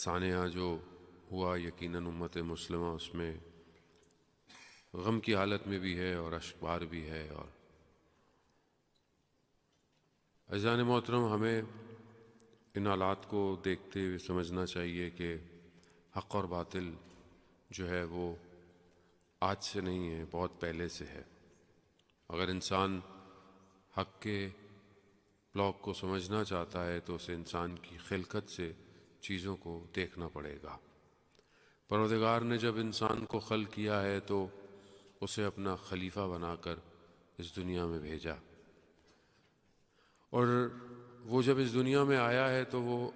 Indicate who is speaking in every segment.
Speaker 1: سانحہ جو ہوا یقیناً امت مسلمہ اس میں غم کی حالت میں بھی ہے اور اشکبار بھی ہے۔ اور عزیزان محترم، ہمیں ان حالات کو دیکھتے ہوئے سمجھنا چاہیے کہ حق اور باطل جو ہے وہ آج سے نہیں ہے، بہت پہلے سے ہے۔ اگر انسان حق کے بلاک کو سمجھنا چاہتا ہے تو اسے انسان کی خلقت سے چیزوں کو دیکھنا پڑے گا۔ پروردگار نے جب انسان کو خلق کیا ہے تو اسے اپنا خلیفہ بنا کر اس دنیا میں بھیجا، اور وہ جب اس دنیا میں آیا ہے تو وہ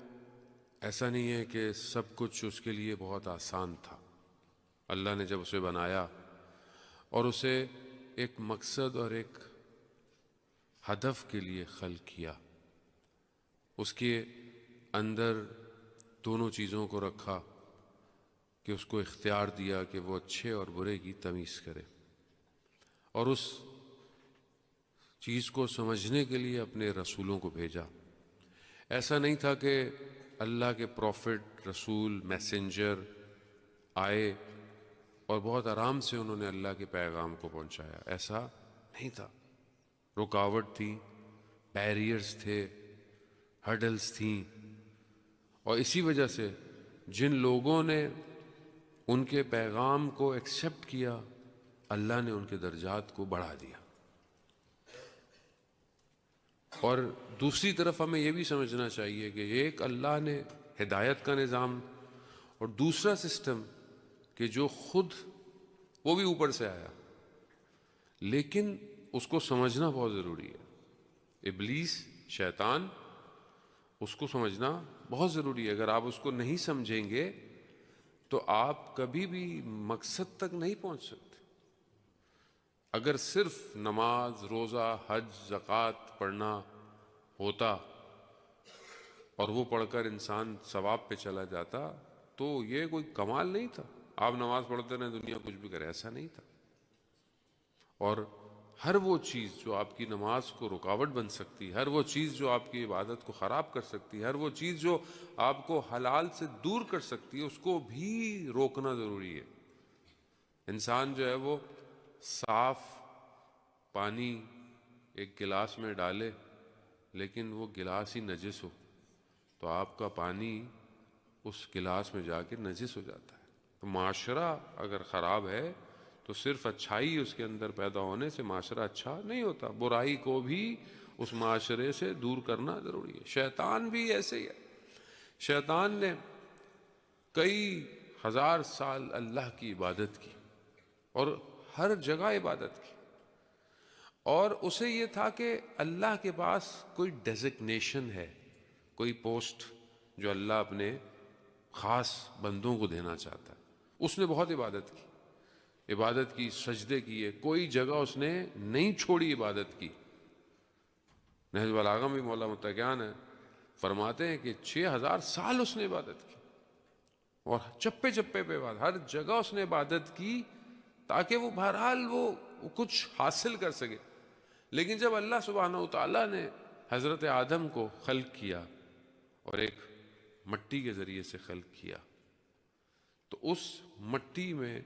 Speaker 1: ایسا نہیں ہے کہ سب کچھ اس کے لیے بہت آسان تھا۔ اللہ نے جب اسے بنایا اور اسے ایک مقصد اور ایک ہدف کے لیے خلق کیا، اس کے اندر دونوں چیزوں کو رکھا کہ اس کو اختیار دیا کہ وہ اچھے اور برے کی تمیز کرے، اور اس چیز کو سمجھنے کے لیے اپنے رسولوں کو بھیجا۔ ایسا نہیں تھا کہ اللہ کے پروفٹ، رسول، میسنجر آئے اور بہت آرام سے انہوں نے اللہ کے پیغام کو پہنچایا، ایسا نہیں تھا۔ رکاوٹ تھی، بیریئرز تھے، ہرڈلز تھیں، اور اسی وجہ سے جن لوگوں نے ان کے پیغام کو ایکسیپٹ کیا، اللہ نے ان کے درجات کو بڑھا دیا۔ اور دوسری طرف ہمیں یہ بھی سمجھنا چاہیے کہ ایک اللہ نے ہدایت کا نظام، اور دوسرا سسٹم کہ جو خود وہ بھی اوپر سے آیا، لیکن اس کو سمجھنا بہت ضروری ہے۔ ابلیس، شیطان، اس کو سمجھنا بہت ضروری ہے۔ اگر آپ اس کو نہیں سمجھیں گے تو آپ کبھی بھی مقصد تک نہیں پہنچ سکتے۔ اگر صرف نماز، روزہ، حج، زکوٰۃ پڑھنا ہوتا اور وہ پڑھ کر انسان ثواب پہ چلا جاتا تو یہ کوئی کمال نہیں تھا۔ آپ نماز پڑھتے رہیں، دنیا کچھ بھی کرے، ایسا نہیں تھا۔ اور ہر وہ چیز جو آپ کی نماز کو رکاوٹ بن سکتی، ہر وہ چیز جو آپ کی عبادت کو خراب کر سکتی، ہر وہ چیز جو آپ کو حلال سے دور کر سکتی ہے، اس کو بھی روکنا ضروری ہے۔ انسان جو ہے وہ صاف پانی ایک گلاس میں ڈالے لیکن وہ گلاس ہی نجس ہو تو آپ کا پانی اس گلاس میں جا کے نجس ہو جاتا ہے۔ تو معاشرہ اگر خراب ہے تو صرف اچھائی اس کے اندر پیدا ہونے سے معاشرہ اچھا نہیں ہوتا، برائی کو بھی اس معاشرے سے دور کرنا ضروری ہے۔ شیطان بھی ایسے ہی ہے۔ شیطان نے کئی ہزار سال اللہ کی عبادت کی اور ہر جگہ عبادت کی، اور اسے یہ تھا کہ اللہ کے پاس کوئی ڈیزگنیشن ہے، کوئی پوسٹ جو اللہ اپنے خاص بندوں کو دینا چاہتا ہے۔ اس نے بہت عبادت کی، سجدے کیے، کوئی جگہ اس نے نہیں چھوڑی عبادت کی۔ نہج البلاغہ میں مولا متقیان ہے فرماتے ہیں کہ 6000 سال اس نے عبادت کی، اور چپے چپے پہ عبادت، ہر جگہ اس نے عبادت کی تاکہ وہ بہرحال وہ کچھ حاصل کر سکے۔ لیکن جب اللہ سبحانہ وتعالیٰ نے حضرت آدم کو خلق کیا اور ایک مٹی کے ذریعے سے خلق کیا تو اس مٹی میں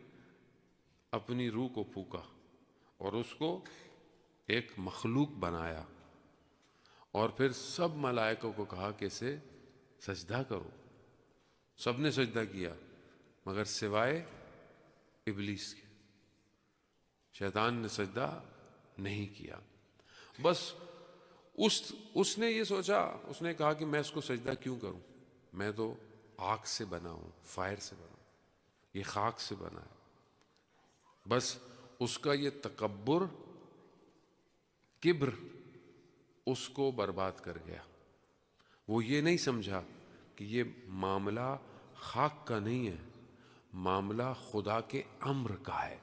Speaker 1: اپنی روح کو پھونکا اور اس کو ایک مخلوق بنایا، اور پھر سب ملائکوں کو کہا کہ اسے سجدہ کرو۔ سب نے سجدہ کیا مگر سوائے ابلیس کے، شیطان نے سجدہ نہیں کیا۔ بس اس نے یہ سوچا، اس نے کہا کہ میں اس کو سجدہ کیوں کروں، میں تو آگ سے بنا ہوں، فائر سے بنا ہوں، یہ خاک سے بنا ہے۔ بس اس کا یہ تکبر، کبر اس کو برباد کر گیا۔ وہ یہ نہیں سمجھا کہ یہ معاملہ خاک کا نہیں ہے، معاملہ خدا کے امر کا ہے۔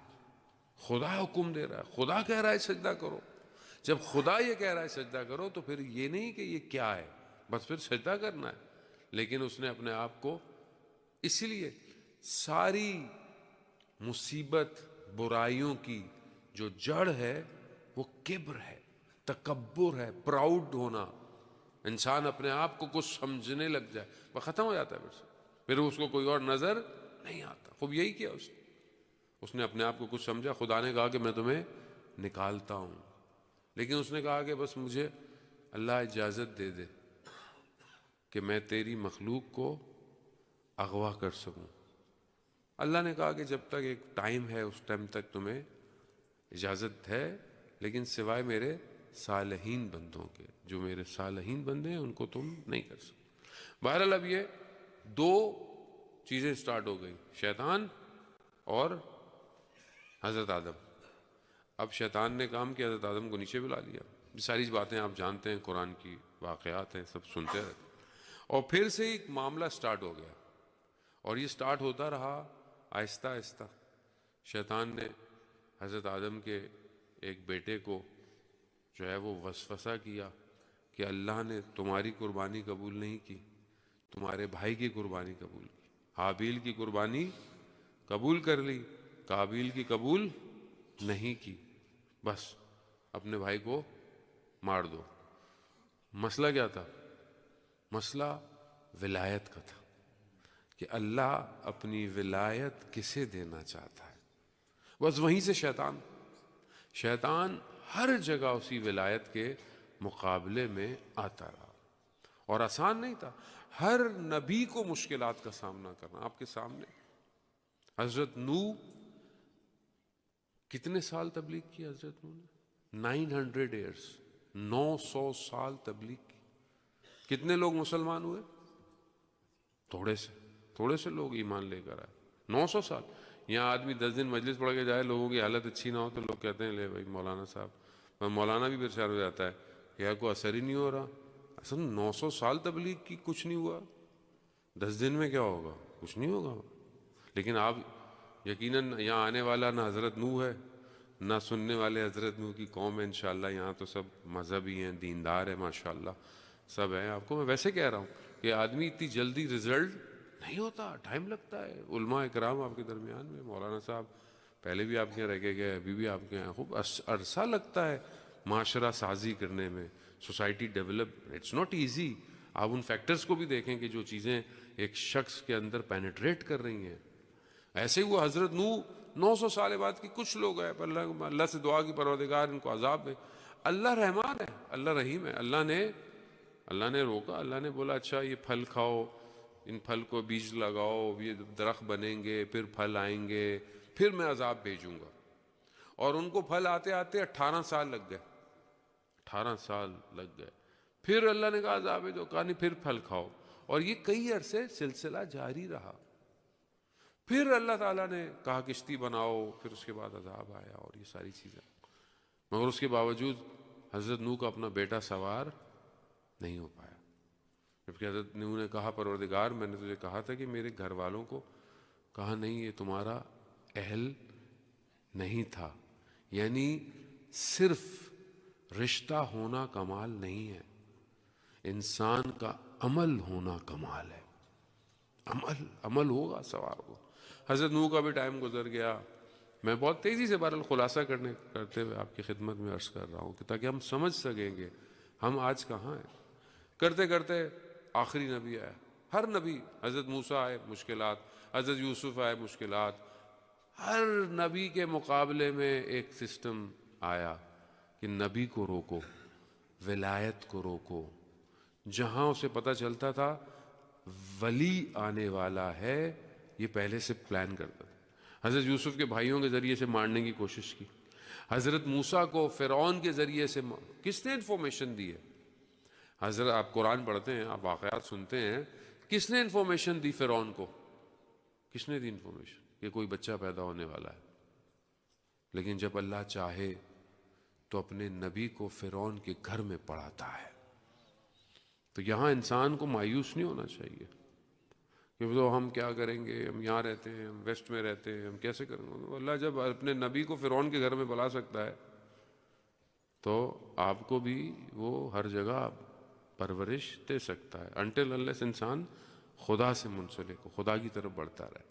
Speaker 1: خدا حکم دے رہا ہے، خدا کہہ رہا ہے سجدہ کرو۔ جب خدا یہ کہہ رہا ہے سجدہ کرو تو پھر یہ نہیں کہ یہ کیا ہے، بس پھر سجدہ کرنا ہے۔ لیکن اس نے اپنے آپ کو، اسی لیے ساری مصیبت، برائیوں کی جو جڑ ہے وہ کبر ہے، تکبر ہے، پراؤڈ ہونا۔ انسان اپنے آپ کو کچھ سمجھنے لگ جائے وہ ختم ہو جاتا ہے پھر سے۔ پھر اس کو کوئی اور نظر نہیں آتا. خوب یہی کیا اس نے اپنے آپ کو کچھ سمجھا. خدا نے کہا کہ میں تمہیں نکالتا ہوں، لیکن اس نے کہا کہ بس مجھے اللہ اجازت دے دے کہ میں تیری مخلوق کو اغوا کر سکوں. اللہ نے کہا کہ جب تک ایک ٹائم ہے اس ٹائم تک تمہیں اجازت ہے، لیکن سوائے میرے صالحین بندوں کے، جو میرے صالحین بندے ہیں ان کو تم نہیں کر سکتے. بہرحال اب یہ دو چیزیں سٹارٹ ہو گئی، شیطان اور حضرت آدم. اب شیطان نے کام کیا، حضرت آدم کو نیچے بلا لیا. یہ ساری باتیں آپ جانتے ہیں، قرآن کی واقعات ہیں، سب سنتے رہتے. اور پھر سے ایک معاملہ سٹارٹ ہو گیا، اور یہ سٹارٹ ہوتا رہا آہستہ آہستہ. شیطان نے حضرت آدم کے ایک بیٹے کو جو ہے وہ وسوسہ کیا کہ اللہ نے تمہاری قربانی قبول نہیں کی، تمہارے بھائی کی قربانی قبول کی. حابیل کی قربانی قبول کر لی، قابیل کی قبول نہیں کی، بس اپنے بھائی کو مار دو. مسئلہ کیا تھا؟ مسئلہ ولایت کا تھا کہ اللہ اپنی ولایت کسے دینا چاہتا ہے. بس وہیں سے شیطان ہر جگہ اسی ولایت کے مقابلے میں آتا رہا، اور آسان نہیں تھا. ہر نبی کو مشکلات کا سامنا کرنا. آپ کے سامنے حضرت نوح کتنے سال تبلیغ کی حضرت نوح نے؟ 900 ایئرس، 900 سال تبلیغ کی. کتنے لوگ مسلمان ہوئے؟ تھوڑے سے لوگ ایمان لے کر آئے. 900 سال. یہاں آدمی 10 دن مجلس پڑھ کے جائے، لوگوں کی حالت اچھی نہ ہو تو لوگ کہتے ہیں لے بھائی مولانا صاحب. مولانا بھی پریشان ہو جاتا ہے کہ یار کوئی اثر ہی نہیں ہو رہا. اصل 900 سال تبلیغ کی کچھ نہیں ہوا، 10 دن میں کیا ہوگا؟ کچھ نہیں ہوگا. لیکن آپ یقیناً یہاں آنے والا نہ حضرت نوح ہے نہ سننے والے حضرت نوح کی قوم ہے. انشاءاللہ یہاں تو سب مذہبی ہیں، دیندار ہیں، ماشاءاللہ سب ہیں. آپ کو میں ویسے کہہ رہا ہوں کہ آدمی اتنی جلدی رزلٹ نہیں ہوتا، ٹائم لگتا ہے. علماء اکرام آپ کے درمیان میں، مولانا صاحب پہلے بھی آپ کے یہاں رہ کے گئے، ابھی بھی آپ کے یہاں. خوب عرصہ لگتا ہے معاشرہ سازی کرنے میں، society develop. It's not easy. آپ ان فیکٹرز کو بھی دیکھیں کہ جو چیزیں ایک شخص کے اندر پینیٹریٹ کر رہی ہیں. ایسے ہی وہ حضرت نوح 900 سال بعد کی کچھ لوگ ہیں، پر اللہ سے دعا کی پروردگار ان کو عذاب دے. اللہ رحمان ہے، اللہ رحیم ہے. اللہ نے روکا، اللہ نے بولا اچھا یہ پھل کھاؤ، ان پھل کو بیج لگاؤ، یہ درخت بنیں گے، پھر پھل آئیں گے، پھر میں عذاب بھیجوں گا. اور ان کو پھل آتے آتے 18 سال لگ گئے. 18 سال لگ گئے. پھر اللہ نے کہا عذاب دو، کہا نہیں پھر پھل کھاؤ. اور یہ کئی عرصے سلسلہ جاری رہا. پھر اللہ تعالیٰ نے کہا کشتی بناؤ، پھر اس کے بعد عذاب آیا اور یہ ساری چیزیں. مگر اس کے باوجود حضرت نوح کا اپنا بیٹا سوار نہیں ہو پایا. جبکہ حضرت نوح نے کہا پروردگار میں نے تجھے کہا تھا کہ میرے گھر والوں کو، کہا نہیں یہ تمہارا اہل نہیں تھا. یعنی صرف رشتہ ہونا کمال نہیں ہے، انسان کا عمل ہونا کمال ہے. عمل ہوگا سوار کو. حضرت نوح کا بھی ٹائم گزر گیا. میں بہت تیزی سے بہرحال خلاصہ کرتے ہوئے آپ کی خدمت میں عرض کر رہا ہوں کہ تاکہ ہم سمجھ سکیں گے ہم آج کہاں ہیں. کرتے کرتے آخری نبی آیا. ہر نبی، حضرت موسیٰ آئے مشکلات، حضرت یوسف آئے مشکلات. ہر نبی کے مقابلے میں ایک سسٹم آیا کہ نبی کو روکو، ولایت کو روکو. جہاں اسے پتہ چلتا تھا ولی آنے والا ہے، یہ پہلے سے پلان کرتا تھا. حضرت یوسف کے بھائیوں کے ذریعے سے مارنے کی کوشش کی. حضرت موسیٰ کو فرعون کے ذریعے سے کس نے انفارمیشن دی ہے؟ حضرت آپ قرآن پڑھتے ہیں، آپ واقعات سنتے ہیں، کس نے انفارمیشن دی فرعون کو؟ کس نے دی انفارمیشن کہ کوئی بچہ پیدا ہونے والا ہے؟ لیکن جب اللہ چاہے تو اپنے نبی کو فرعون کے گھر میں پڑھاتا ہے. تو یہاں انسان کو مایوس نہیں ہونا چاہیے کہ تو ہم کیا کریں گے، ہم یہاں رہتے ہیں، ہم ویسٹ میں رہتے ہیں، ہم کیسے کریں گے. اللہ جب اپنے نبی کو فرعون کے گھر میں بلا سکتا ہے تو آپ کو بھی وہ ہر جگہ پرورش دے سکتا ہے، انٹل انلیس انسان خدا سے منسلک ہو، خدا کی طرف بڑھتا رہے.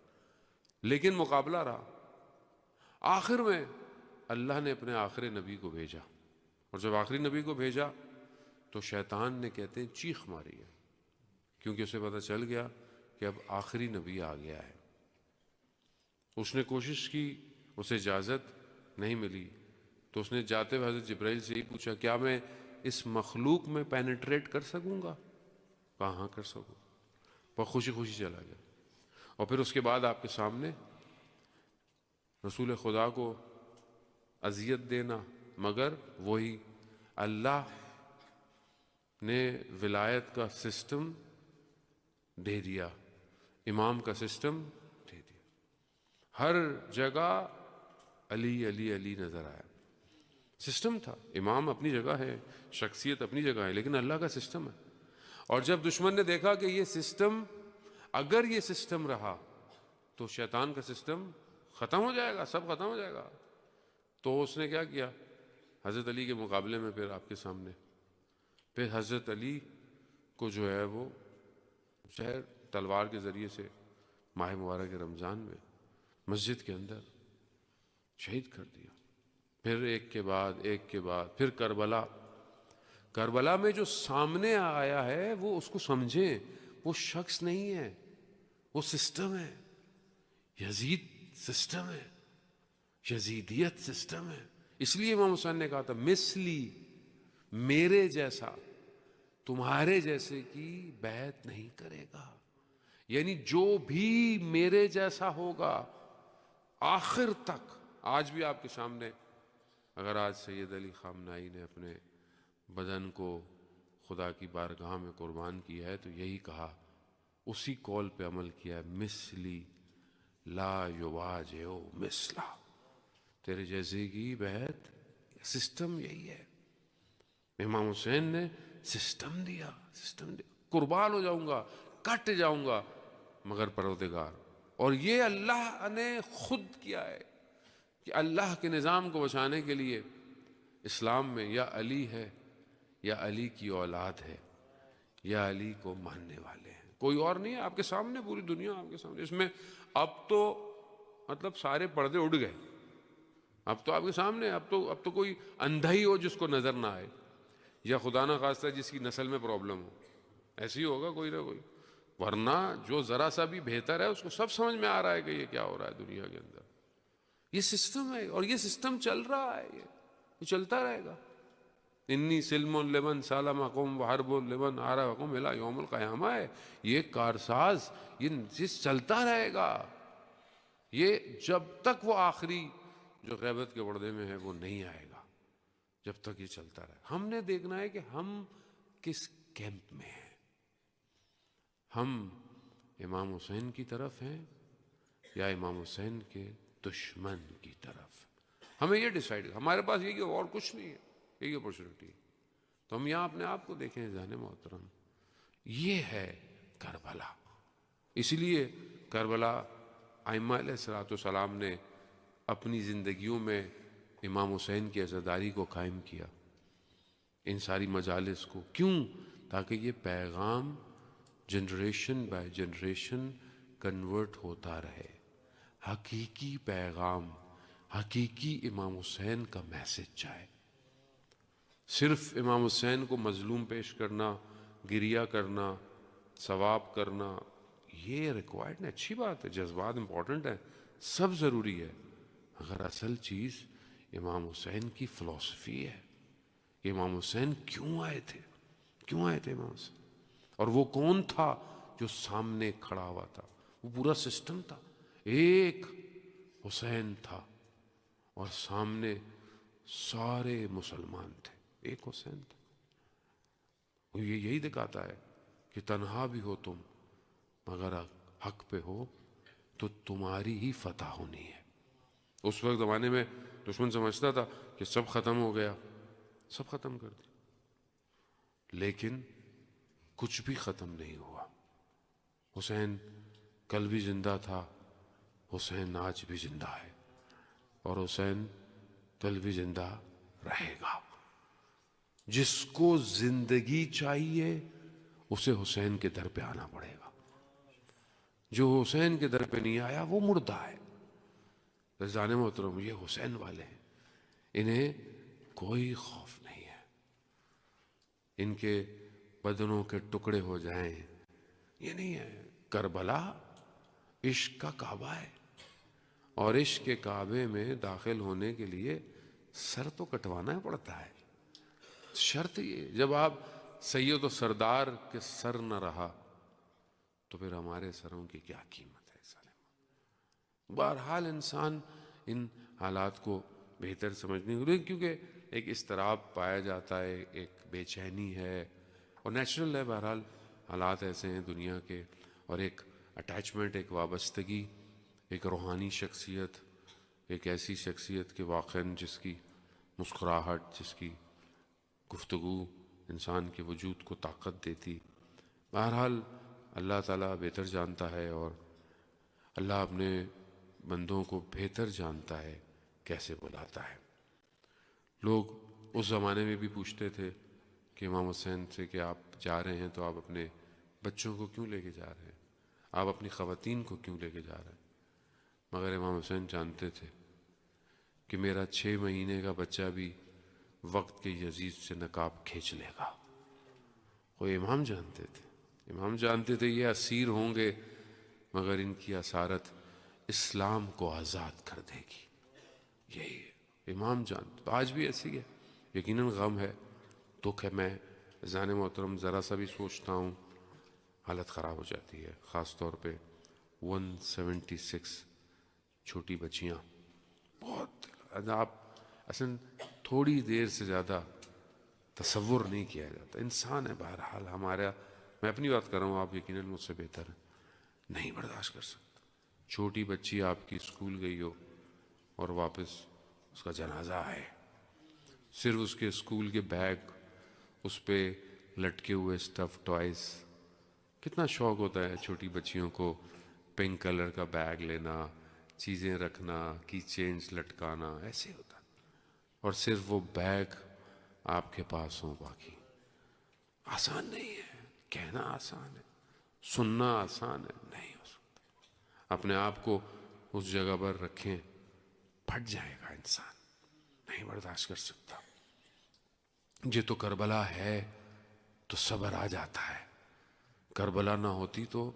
Speaker 1: لیکن مقابلہ رہا. آخر میں اللہ نے اپنے آخری نبی کو بھیجا، اور جب آخری نبی کو بھیجا تو شیطان نے کہتے ہیں چیخ ماری ہے، کیونکہ اسے پتہ چل گیا کہ اب آخری نبی آ گیا ہے. اس نے کوشش کی، اسے اجازت نہیں ملی، تو اس نے جاتے ہوئے حضرت جبرائیل سے ہی پوچھا کیا میں اس مخلوق میں پینیٹریٹ کر سکوں گا؟ کہا ہاں کر سکو. وہ خوشی خوشی چلا گیا. اور پھر اس کے بعد آپ کے سامنے رسول خدا کو اذیت دینا، مگر وہی اللہ نے ولایت کا سسٹم دے دیا، امام کا سسٹم دے دیا. ہر جگہ علی علی علی نظر آیا. سسٹم تھا، امام اپنی جگہ ہے، شخصیت اپنی جگہ ہے، لیکن اللہ کا سسٹم ہے. اور جب دشمن نے دیکھا کہ یہ سسٹم، اگر یہ سسٹم رہا تو شیطان کا سسٹم ختم ہو جائے گا، سب ختم ہو جائے گا، تو اس نے کیا کیا؟ حضرت علی کے مقابلے میں پھر آپ کے سامنے پھر حضرت علی کو جو ہے وہ شہر تلوار کے ذریعے سے ماہ مبارک رمضان میں مسجد کے اندر شہید کر دیا. پھر ایک کے بعد ایک کے بعد پھر کربلا میں جو سامنے آیا ہے وہ اس کو سمجھیں، وہ شخص نہیں ہے، وہ سسٹم ہے. یزید سسٹم ہے، یزیدیت سسٹم ہے. اس لیے امام حسین نے کہا تھا مثلی، میرے جیسا تمہارے جیسے کی بیعت نہیں کرے گا. یعنی جو بھی میرے جیسا ہوگا آخر تک. آج بھی آپ کے سامنے اگر آج سید علی خامنہئی نے اپنے بدن کو خدا کی بارگاہ میں قربان کیا ہے تو یہی کہا، اسی قول پہ عمل کیا ہے، مثلی لا یواجہو مثلا، تیرے جیسے کی بیعت. سسٹم یہی ہے. امام حسین نے سسٹم دیا، قربان ہو جاؤں گا، کٹ جاؤں گا، مگر پروردگار. اور یہ اللہ نے خود کیا ہے کہ اللہ کے نظام کو بچانے کے لیے اسلام میں یا علی ہے یا علی کی اولاد ہے یا علی کو ماننے والے ہیں، کوئی اور نہیں ہے. آپ کے سامنے پوری دنیا آپ کے سامنے. اس میں اب تو مطلب سارے پردے اڑ گئے. اب تو آپ کے سامنے اب تو کوئی اندھا ہی ہو جس کو نظر نہ آئے، یا خدا نہ خواستہ جس کی نسل میں پرابلم ہو، ایسے ہی ہوگا کوئی نہ کوئی. ورنہ جو ذرا سا بھی بہتر ہے اس کو سب سمجھ میں آ رہا ہے کہ یہ کیا ہو رہا ہے دنیا کے اندر. یہ سسٹم ہے اور یہ سسٹم چل رہا ہے، یہ چلتا رہے گا. انی سلم لمن سالمکم وحرب لمن عارضکم الی یوم القیامہ ہے. یہ کارساز، یہ چیز چلتا رہے گا. یہ جب تک وہ آخری جو غیبت کے پردے میں ہے وہ نہیں آئے گا، جب تک یہ چلتا رہے. ہم نے دیکھنا ہے کہ ہم کس کیمپ میں ہیں. ہم امام حسین کی طرف ہیں یا امام حسین کے دشمن کی طرف. ہمیں یہ ڈیسائیڈ، ہمارے پاس یہ کہ اور کچھ نہیں ہے، یہی اپرچونٹی. تو ہم یہاں اپنے آپ کو دیکھیں ذہن محترم، یہ ہے کربلا. اسی لیے کربلا ائمہ علیہ الصلوۃ والسلام نے اپنی زندگیوں میں امام حسین کی عزاداری کو قائم کیا، ان ساری مجالس کو. کیوں؟ تاکہ یہ پیغام جنریشن بائی جنریشن کنورٹ ہوتا رہے. حقیقی پیغام، حقیقی امام حسین کا میسج جائے. صرف امام حسین کو مظلوم پیش کرنا، گریہ کرنا، ثواب کرنا، یہ ریکوائرڈ نہیں. اچھی بات ہے، جذبات امپورٹنٹ ہیں، سب ضروری ہے، مگر اصل چیز امام حسین کی فلسفی ہے. کہ امام حسین کیوں آئے تھے امام حسین، اور وہ کون تھا جو سامنے کھڑا ہوا تھا. وہ پورا سسٹم تھا. ایک حسین تھا اور سامنے سارے مسلمان تھے. ایک حسین تھا. وہ یہی دکھاتا ہے کہ تنہا بھی ہو تم مگر حق پہ ہو تو تمہاری ہی فتح ہونی ہے. اس وقت زمانے میں دشمن سمجھتا تھا کہ سب ختم ہو گیا، سب ختم کر دیا، لیکن کچھ بھی ختم نہیں ہوا. حسین کل بھی زندہ تھا، حسین آج بھی زندہ ہے، اور حسین کل بھی زندہ رہے گا. جس کو زندگی چاہیے اسے حسین کے در پہ آنا پڑے گا. جو حسین کے در پہ نہیں آیا وہ مردہ ہے. رضوان محترم، یہ حسین والے ہیں، انہیں کوئی خوف نہیں ہے. ان کے بدنوں کے ٹکڑے ہو جائیں یہ نہیں ہے. کربلا عشق کا کعبہ ہے، اور عشق کے کعبے میں داخل ہونے کے لیے سر تو کٹوانا پڑتا ہے. شرط یہ، جب آپ سید و سردار کے سر نہ رہا تو پھر ہمارے سروں کی کیا قیمت ہے اس عالم میں. بہرحال انسان ان حالات کو بہتر سمجھنے کے لیے، کیونکہ ایک اضطراب پایا جاتا ہے، ایک بے چینی ہے، اور نیچرل ہے. بہرحال حالات ایسے ہیں دنیا کے، اور ایک اٹیچمنٹ، ایک وابستگی، ایک روحانی شخصیت، ایک ایسی شخصیت کہ واقعاً جس کی مسکراہٹ، جس کی گفتگو انسان کے وجود کو طاقت دیتی. بہرحال اللہ تعالیٰ بہتر جانتا ہے، اور اللہ اپنے بندوں کو بہتر جانتا ہے کیسے بلاتا ہے. لوگ اس زمانے میں بھی پوچھتے تھے کہ امام حسین سے کہ آپ جا رہے ہیں تو آپ اپنے بچوں کو کیوں لے کے جا رہے ہیں، آپ اپنی خواتین کو کیوں لے کے جا رہے ہیں. مگر امام حسین جانتے تھے کہ میرا 6 مہینے کا بچہ بھی وقت کے یزید سے نقاب کھینچ لے گا. وہ امام جانتے تھے، امام جانتے تھے یہ اسیر ہوں گے مگر ان کی اسارت اسلام کو آزاد کر دے گی. یہی ہے امام جانتے. تو آج بھی ایسی ہے، یقیناً غم ہے، دکھ ہے. میں ذہن محترم ذرا سا بھی سوچتا ہوں حالت خراب ہو جاتی ہے. خاص طور پہ 176 چھوٹی بچیاں، بہت آپ اصلا تھوڑی دیر سے زیادہ تصور نہیں کیا جاتا. انسان ہے بہرحال ہمارا، میں اپنی بات کر رہا ہوں، آپ یقیناً مجھ سے بہتر ہیں، نہیں برداشت کر سکتا. چھوٹی بچی آپ کی اسکول گئی ہو اور واپس اس کا جنازہ ہے، صرف اس کے اسکول کے بیگ، اس پہ لٹکے ہوئے اسٹف ٹوائز. کتنا شوق ہوتا ہے چھوٹی بچیوں کو پنک کلر کا بیگ لینا، چیزیں رکھنا، کی چینز لٹکانا، ایسے ہوتا. اور صرف وہ بیگ آپ کے پاس ہوں. باقی آسان نہیں ہے، کہنا آسان ہے، سننا آسان ہے، نہیں ہو سکتا. اپنے آپ کو اس جگہ پر رکھیں، پھٹ جائے گا انسان، نہیں برداشت کر سکتا. یہ تو کربلا ہے تو صبر آ جاتا ہے. کربلا نہ ہوتی تو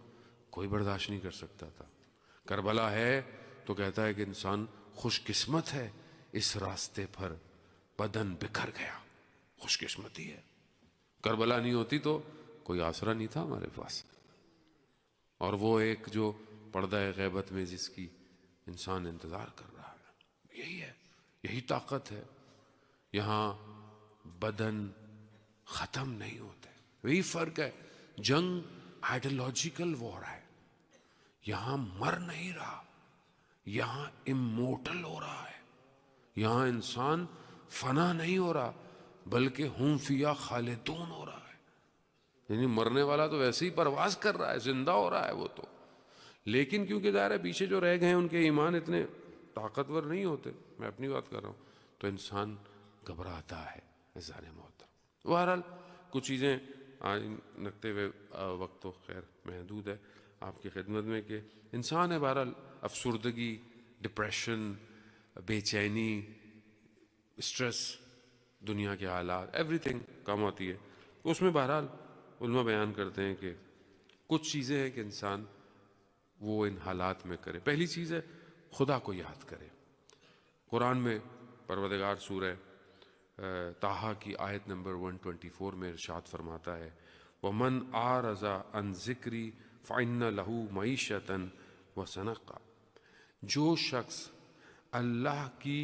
Speaker 1: کوئی برداشت نہیں کر سکتا تھا. کربلا ہے تو کہتا ہے کہ انسان خوش قسمت ہے، اس راستے پر بدن بکھر گیا، خوش قسمتی ہے. کربلا نہیں ہوتی تو کوئی آسرا نہیں تھا ہمارے پاس. اور وہ ایک جو پردہ غیبت میں جس کی انسان انتظار کر رہا ہے، یہی ہے، یہی طاقت ہے. یہاں بدن ختم نہیں ہوتے، وہی فرق ہے. جنگ آئیڈیالوجیکل وار ہے، یہاں مر نہیں رہا، یہاں امورٹل ہو رہا ہے. یہاں انسان فنا نہیں ہو رہا بلکہ ہم فیہا خالدون ہو رہا ہے. یعنی مرنے والا تو ویسے ہی پرواز کر رہا ہے، زندہ ہو رہا ہے وہ تو، لیکن کیونکہ ظاہر ہے پیچھے جو رہ گئے ہیں ان کے ایمان اتنے طاقتور نہیں ہوتے، میں اپنی بات کر رہا ہوں، تو انسان گھبراتا ہے. ذہن محترم بہرحال کچھ چیزیں آج رکھتے ہوئے، وقت تو خیر محدود ہے آپ کی خدمت میں، کہ انسان ہے بہرحال افسردگی، ڈپریشن، بے چینی، اسٹریس، دنیا کے حالات، ایوری تھنگ کم ہوتی ہے. اس میں بہرحال علماء بیان کرتے ہیں کہ کچھ چیزیں ہیں کہ انسان وہ ان حالات میں کرے. پہلی چیز ہے خدا کو یاد کرے. قرآن میں پروردگار سورہ طٰہٰ کی آیت نمبر 124 میں ارشاد فرماتا ہے وَمَنْ أَعْرَضَ عَنْ ذِكْرِي فَإِنَّ لَهُ مَعِيشَةً وَضَنْكًا. جو شخص اللہ کی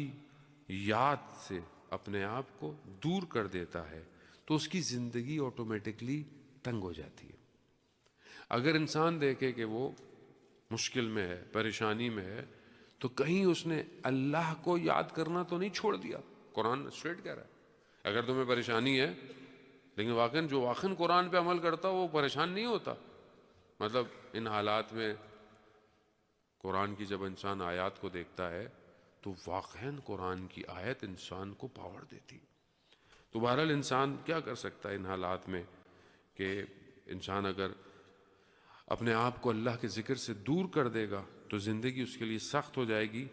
Speaker 1: یاد سے اپنے آپ کو دور کر دیتا ہے تو اس کی زندگی آٹومیٹکلی تنگ ہو جاتی ہے. اگر انسان دیکھے کہ وہ مشکل میں ہے، پریشانی میں ہے، تو کہیں اس نے اللہ کو یاد کرنا تو نہیں چھوڑ دیا. قرآن اسٹریٹ کہہ رہا ہے اگر تمہیں پریشانی ہے، لیکن واقعاً جو واقعاً قرآن پہ عمل کرتا وہ پریشان نہیں ہوتا. مطلب ان حالات میں قرآن کی جب انسان آیات کو دیکھتا ہے تو واقعاً قرآن کی آیت انسان کو پاور دیتی. تو بہرحال انسان کیا کر سکتا ہے ان حالات میں کہ انسان اگر اپنے آپ کو اللہ کے ذکر سے دور کر دے گا تو زندگی اس کے لیے سخت ہو جائے گی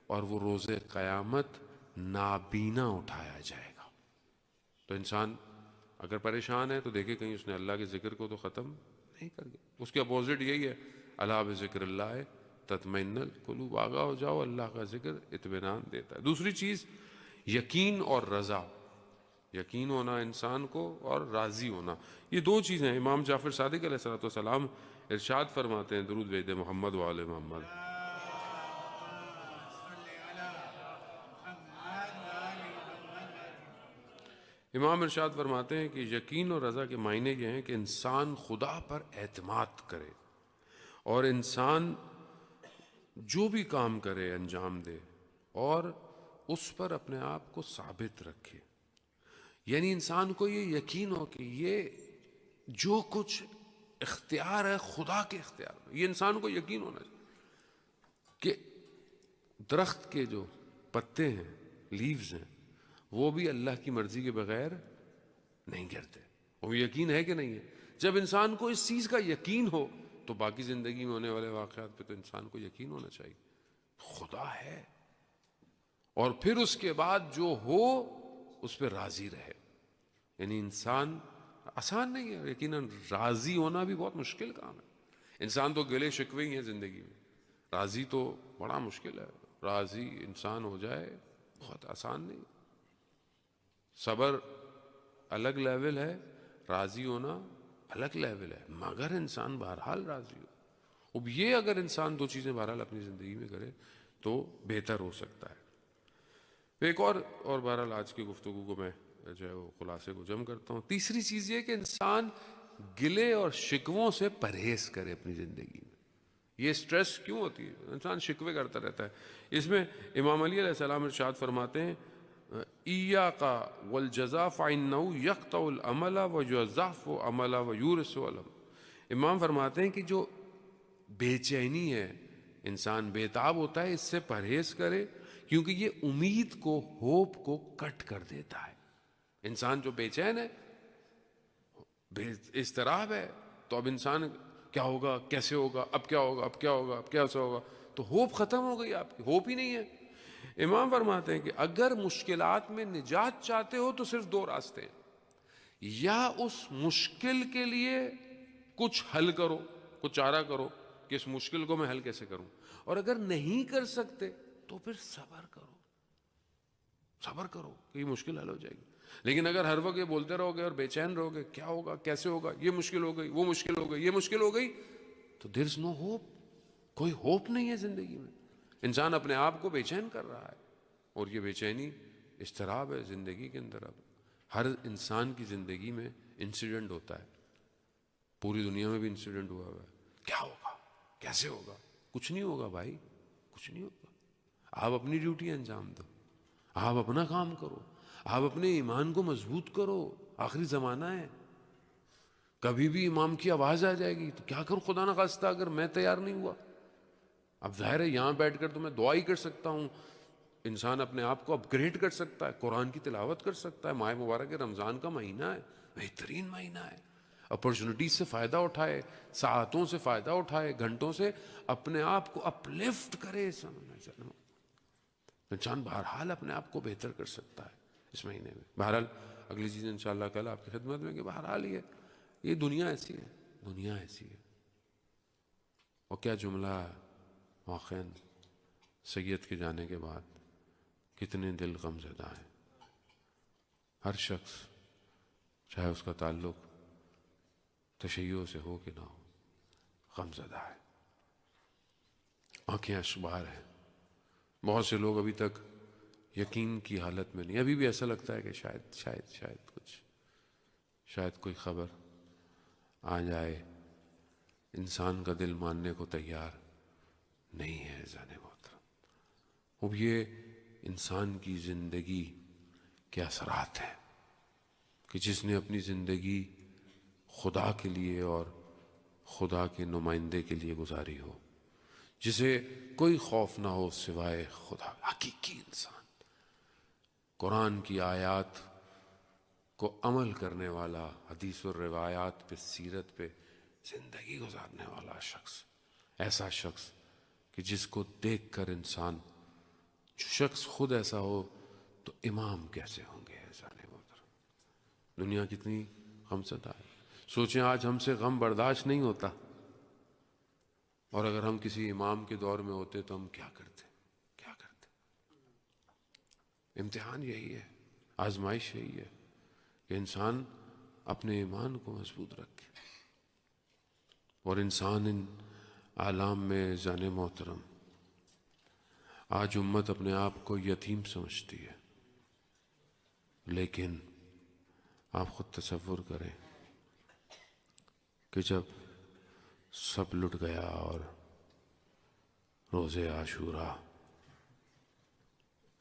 Speaker 1: اور وہ روز قیامت نابینا اٹھایا جائے گا. تو انسان اگر پریشان ہے تو دیکھے کہیں اس نے اللہ کے ذکر کو تو ختم نہیں کر گیا. اس کے اپوزٹ یہی ہے، الا بذکر اللہ تطمئن القلوب، آگاہ ہو جاؤ، اللہ کا ذکر اطمینان دیتا ہے۔ دوسری چیز یقین اور رضا، یقین ہونا انسان کو اور راضی ہونا، یہ دو چیزیں ہیں۔ امام جعفر صادق علیہ السلام ارشاد فرماتے ہیں، درود بھیج دیں محمد وآل محمد، امام ارشاد فرماتے ہیں کہ یقین اور رضا کے معنی یہ ہیں کہ انسان خدا پر اعتماد کرے اور انسان جو بھی کام کرے انجام دے اور اس پر اپنے آپ کو ثابت رکھے۔ یعنی انسان کو یہ یقین ہو کہ یہ جو کچھ اختیار ہے خدا کے اختیار میں، یہ انسان کو یقین ہونا چاہیے کہ درخت کے جو پتے ہیں، لیوز ہیں، وہ بھی اللہ کی مرضی کے بغیر نہیں گرتے۔ وہ یقین ہے کہ نہیں ہے؟ جب انسان کو اس چیز کا یقین ہو تو باقی زندگی میں ہونے والے واقعات پہ تو انسان کو یقین ہونا چاہیے، خدا ہے، اور پھر اس کے بعد جو ہو اس پہ راضی رہے۔ یعنی انسان آسان نہیں ہے، یقیناً راضی ہونا بھی بہت مشکل کام ہے۔ انسان تو گلے شکوے ہی ہیں زندگی میں، راضی تو بڑا مشکل ہے۔ راضی انسان ہو جائے بہت آسان نہیں۔ صبر الگ لیول ہے، راضی ہونا الگ لیول ہے، مگر انسان بہرحال راضی ہو۔ اب یہ اگر انسان دو چیزیں بہرحال اپنی زندگی میں کرے تو بہتر ہو سکتا ہے۔ ایک اور بہرحال آج کی گفتگو کو میں جو ہے وہ خلاصے کو جمع کرتا ہوں۔ تیسری چیز یہ کہ انسان گلے اور شکووں سے پرہیز کرے اپنی زندگی میں۔ یہ سٹریس کیوں ہوتی ہے؟ انسان شکوے کرتا رہتا ہے۔ اس میں امام علی علیہ السلام ارشاد فرماتے ہیں، ایاک والجزا فإنہ یقطع العمل ویضعف عمل ویورث العلم۔ امام فرماتے ہیں کہ جو بے چینی ہے، انسان بیتاب ہوتا ہے، اس سے پرہیز کرے، کیونکہ یہ امید کو، ہوپ کو کٹ کر دیتا ہے۔ انسان جو بے چین ہے، اضطراب ہے، تو اب انسان کیا ہوگا، کیسے ہوگا، اب کیا ہوگا، اب کیا ہوگا، اب کیسے ہوگا، تو ہوپ ختم ہو گئی، آپ کی ہوپ ہی نہیں ہے۔ امام فرماتے ہیں کہ اگر مشکلات میں نجات چاہتے ہو تو صرف دو راستے ہیں، یا اس مشکل کے لیے کچھ حل کرو، کچھ چارہ کرو کہ اس مشکل کو میں حل کیسے کروں، اور اگر نہیں کر سکتے تو پھر صبر کرو، صبر کرو کہ یہ مشکل حل ہو جائے گی۔ لیکن اگر ہر وقت یہ بولتے رہو گے اور بے چین رہو گے، کیا ہوگا، کیسے ہوگا، یہ مشکل ہو گئی، وہ مشکل ہو گئی، یہ مشکل ہو گئی، تو دیر از نو ہوپ، کوئی ہوپ نہیں ہے زندگی میں۔ انسان اپنے آپ کو بے چین کر رہا ہے، اور یہ بے چینی اضطراب ہے زندگی کے اندر۔ اب ہر انسان کی زندگی میں انسیڈنٹ ہوتا ہے، پوری دنیا میں بھی انسیڈنٹ ہوا ہے، کیا ہوگا، کیسے ہوگا، کچھ نہیں ہوگا بھائی، کچھ نہیں ہوگا۔ آپ اپنی ڈیوٹی انجام دو، آپ اپنا کام کرو، آپ اپنے ایمان کو مضبوط کرو، آخری زمانہ ہے، کبھی بھی امام کی آواز آ جائے گی تو کیا کروں، خدا نہ خواستہ اگر میں تیار نہیں ہوا۔ اب ظاہر ہے یہاں بیٹھ کر تو میں دعا ہی کر سکتا ہوں، انسان اپنے آپ کو اپ گریڈ کر سکتا ہے، قرآن کی تلاوت کر سکتا ہے، ماہ مبارک رمضان کا مہینہ ہے، بہترین مہینہ ہے، اپرچونٹیز سے فائدہ اٹھائے، ساعتوں سے فائدہ اٹھائے، گھنٹوں سے اپنے آپ کو اپ لفٹ کرے۔ انسان بہرحال اپنے آپ کو بہتر کر سکتا ہے اس مہینے میں۔ بہرحال اگلی چیز انشاءاللہ کل آپ کی خدمت میں کہ بہرحال یہ دنیا ایسی ہے، دنیا ایسی ہے۔ اور کیا جملہ ہے واقعاً، سید کے جانے کے بعد کتنے دل غم زدہ ہیں۔ ہر شخص چاہے اس کا تعلق تشیع سے ہو کہ نہ ہو، غم زدہ ہے، آنکھیں اشبار ہیں۔ بہت سے لوگ ابھی تک یقین کی حالت میں نہیں، ابھی بھی ایسا لگتا ہے کہ شاید کوئی خبر آ جائے۔ انسان کا دل ماننے کو تیار نہیں ہے عزیزان محترم۔ اب یہ انسان کی زندگی کے اثرات ہیں کہ جس نے اپنی زندگی خدا کے لیے اور خدا کے نمائندے کے لیے گزاری ہو، جسے کوئی خوف نہ ہو سوائے خدا، حقیقی انسان، قرآن کی آیات کو عمل کرنے والا، حدیث و روایات پہ، سیرت پہ زندگی گزارنے والا شخص، ایسا شخص کہ جس کو دیکھ کر انسان، جو شخص خود ایسا ہو تو امام کیسے ہوں گے ایسا نہیں محترم۔ دنیا کتنی غم زدہ ہے، سوچیں آج ہم سے غم برداشت نہیں ہوتا، اور اگر ہم کسی امام کے دور میں ہوتے تو ہم کیا کرتے؟ امتحان یہی ہے، آزمائش یہی ہے کہ انسان اپنے ایمان کو مضبوط رکھے. اور انسان ان عالم میں جان محترم، آج امت اپنے آپ کو یتیم سمجھتی ہے، لیکن آپ خود تصور کریں کہ جب سب لٹ گیا اور روز عاشورہ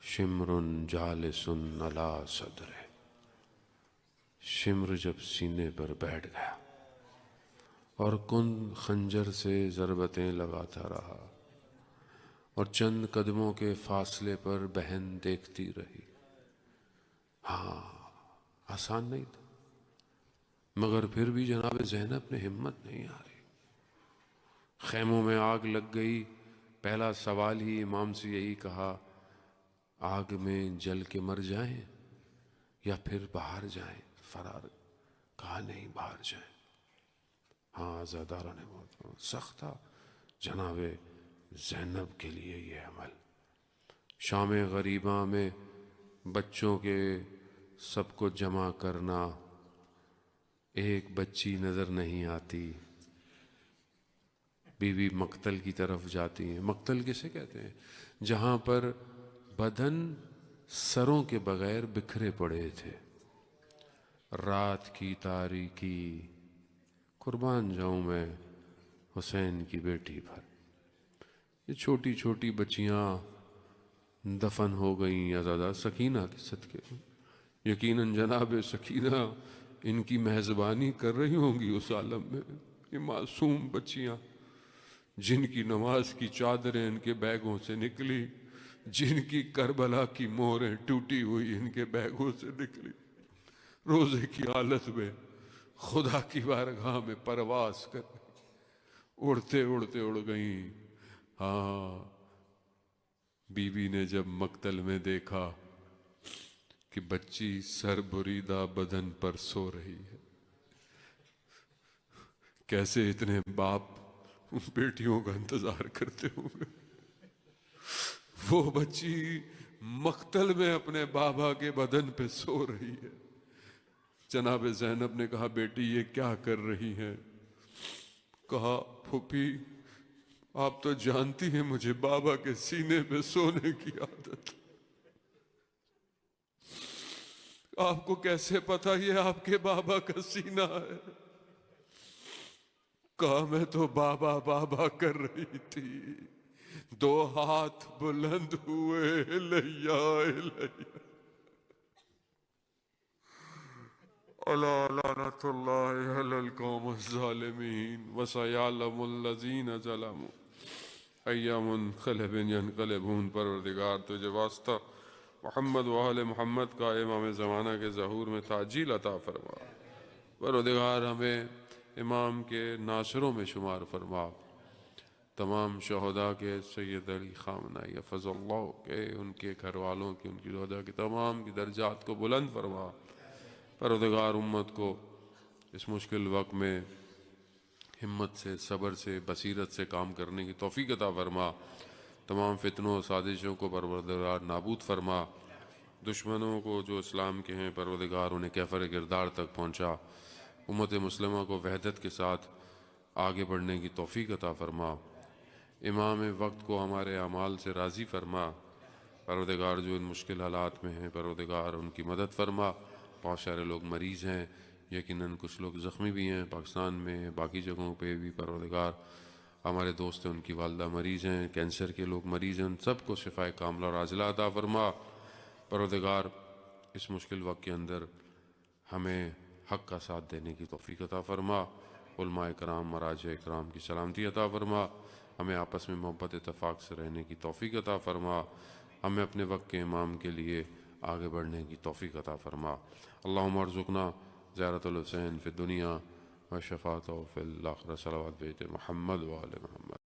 Speaker 1: شمر جالس علی صدر، شمر جب سینے پر بیٹھ گیا اور کن خنجر سے ضربتیں لگاتا رہا اور چند قدموں کے فاصلے پر بہن دیکھتی رہی. ہاں، آسان نہیں تھا، مگر پھر بھی جناب زینب نے ہمت نہیں ہاری. خیموں میں آگ لگ گئی. پہلا سوال ہی امام سے یہی کہا، آگ میں جل کے مر جائیں یا پھر باہر جائیں فرار؟ کہا نہیں، باہر جائیں. ہاں، عزادارہ نے بہت سخت تھا جناب زینب کے لیے یہ عمل. شام غریباں میں بچوں کے سب کو جمع کرنا، ایک بچی نظر نہیں آتی. بیوی مقتل کی طرف جاتی ہیں. مقتل کسے کہتے ہیں؟ جہاں پر بدن سروں کے بغیر بکھرے پڑے تھے. رات کی تاریکی، قربان جاؤں میں حسین کی بیٹی پر. یہ چھوٹی چھوٹی بچیاں دفن ہو گئیں عزادہ سکینہ کے صدقے. یقیناً جناب سکینہ ان کی میزبانی کر رہی ہوں گی اس عالم میں. یہ معصوم بچیاں جن کی نماز کی چادریں ان کے بیگوں سے نکلی، جن کی کربلا کی مہریں ٹوٹی ہوئی ان کے بیگوں سے نکلی، روزے کی حالت میں خدا کی بارگاہ میں پرواز کر اڑتے اڑتے اڑ گئیں. ہاں، بیوی نے جب مقتل میں دیکھا کہ بچی سر بریدہ بدن پر سو رہی ہے، کیسے اتنے باپ بیٹیوں کا انتظار کرتے ہوں گے. وہ بچی مقتل میں اپنے بابا کے بدن پہ سو رہی ہے. جناب زینب نے کہا، بیٹی یہ کیا کر رہی ہیں؟ کہا، پھوپھی آپ تو جانتی ہیں مجھے بابا کے سینے پہ سونے کی عادت. آپ کو کیسے پتا یہ آپ کے بابا کا سینہ ہے؟ کہا، میں تو بابا بابا کر رہی تھی. دو ہاتھ بلند ہوئے، الیا الیا. الا لعنت اللہ علی القوم الظالمین وسیعلم الذین ظلموا ای منقلب ینقلبون. پروردگار تجھے واسطہ محمد و آل محمد کا امام زمانہ کے ظہور میں تعجیل عطا فرما. پروردگار ہمیں امام کے ناصروں میں شمار فرما. تمام شہداء کے سید علی خامنہ یحفظ اللہ کے، ان کے گھر والوں کی، ان کی شہداء کے تمام کی درجات کو بلند فرما. پروردگار امت کو اس مشکل وقت میں ہمت سے، صبر سے، بصیرت سے کام کرنے کی توفیق عطا فرما. تمام فتنوں و سازشوں کو پروردگار نابود فرما. دشمنوں کو جو اسلام کے ہیں پروردگار انہیں کیفر کردار تک پہنچا. امت مسلمہ کو وحدت کے ساتھ آگے بڑھنے کی توفیق عطا فرما. امام وقت کو ہمارے اعمال سے راضی فرما. پروردگار جو ان مشکل حالات میں ہیں پروردگار ان کی مدد فرما. بہت سارے لوگ مریض ہیں، یقیناً کچھ لوگ زخمی بھی ہیں پاکستان میں، باقی جگہوں پہ بھی. پروردگار ہمارے دوست ہیں، ان کی والدہ مریض ہیں، کینسر کے لوگ مریض ہیں، ان سب کو شفاء کاملہ اور عاجلہ عطا فرما. پروردگار اس مشکل وقت کے اندر ہمیں حق کا ساتھ دینے کی توفیق عطا فرما. علماء اکرام، مراجع اکرام کی سلامتی عطا فرما. ہمیں آپس میں محبت اتفاق سے رہنے کی توفیق عطا فرما. ہمیں اپنے وقت کے امام کے لیے آگے بڑھنے کی توفیق عطا فرما. اللہم ارزقنا زیارت الحسین فی الدنیا و شفاعتہ فی الآخرہ. صلوات بیت محمد و آل محمد.